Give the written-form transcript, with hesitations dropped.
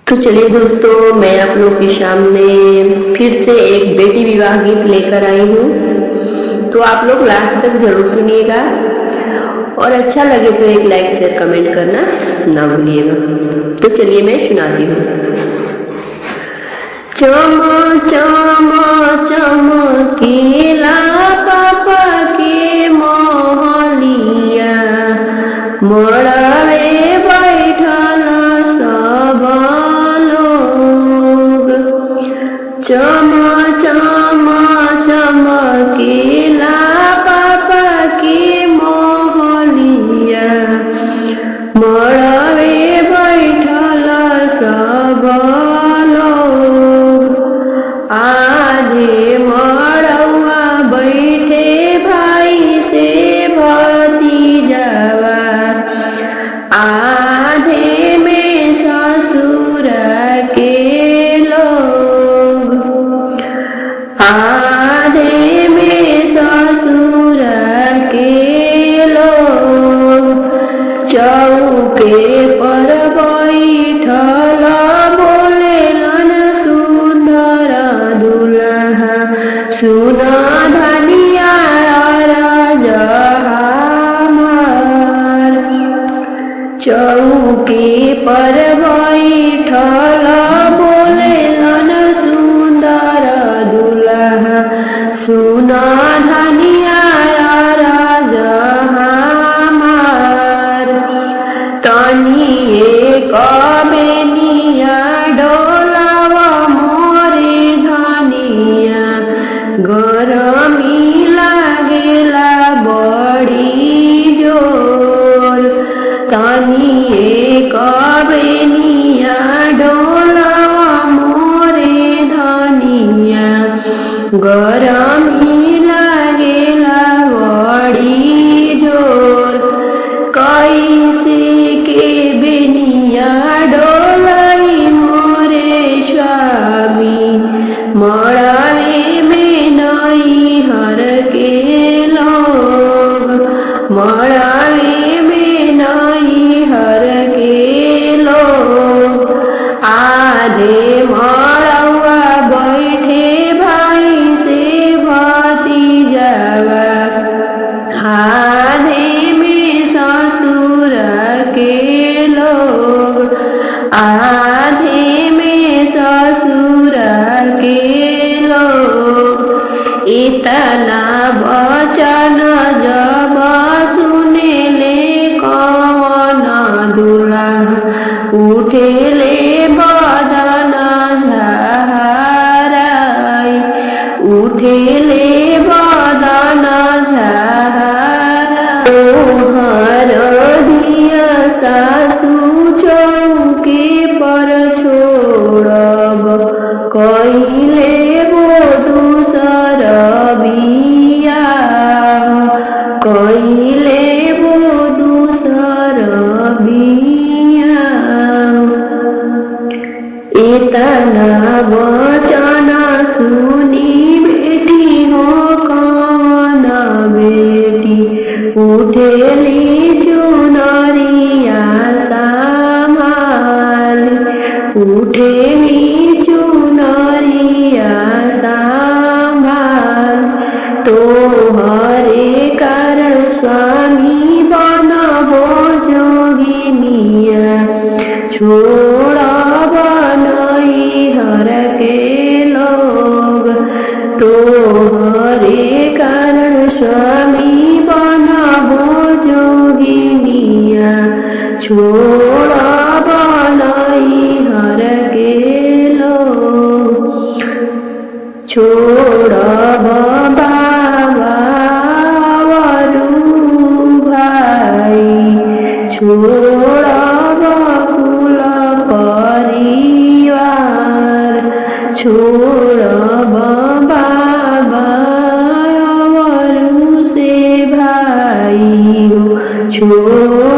तो चलिए दोस्तों, मैं आप लोग के सामने फिर से एक बेटी विवाह गीत लेकर आई हूँ। तो आप लोग लास्ट तक जरूर सुनिएगा और अच्छा लगे तो एक लाइक शेयर कमेंट करना ना भूलिएगा। तो चलिए मैं सुनाती हूँ। चम चम चमकीला पापा के मोहलिया, मड़ावे बैठल सब लोग। चम चम चमकीला पापा के मोहलिया, मड़ावे बैठल सब लोग। आधे मड़ौआ बैठे भाई से भतीजावा, आधे में ससुर के लोग, आधे में ससुर के लोग। चौके पर बैठल बोलेलन सुंदर दुल्हा, सुन धनिया राजा हमार। चौके पर बैठल बोलेलन सुंदर दुल्हा, सुन धनिया राजा हमार। तनिए कबेनिया डोलावा मोरे धनिया, गरमी लागेला बड़ी जोर। तनिए कबेनिया डोलावा मोरे धनिया, गरमी लागेला बड़ी जोर। कैसे के बेनिया डोलाई मोरे स्वामी, मड़ावे में नई हर के लोग, मड़ावे में नई हर के लोग। आधे मड़ौआ बैठे भाई से भतीजावा, आधे में ससुर के लोग, आधे में ससुर के लोग। इतना वचन जब सुनेले कौन दुल्हा, उठेले बदन झाराई, उठेले बदन झाराई। तोहर दिया सासू चौके पर छोड़ब, कइले वो दूसर बियाह, कइले वो दूसर बियाह। इतना वचन सुनी बेटी हो कौन बेटी, उठेली चुनरिया सामाल, उठेली चुनरिया सामाल। तोहरे कारण स्वामी बनबो जोगिनिया, छोड़ब नई हर के लोग। तोहरे कारण स्वामी बनबो जोगिनिया, छोड़ब नई हर के लोग। छोड़ब बाबा वरु भाई, छोड़ब कुल परिवार, छोड़ब बाबा वरु से भाई, छोड़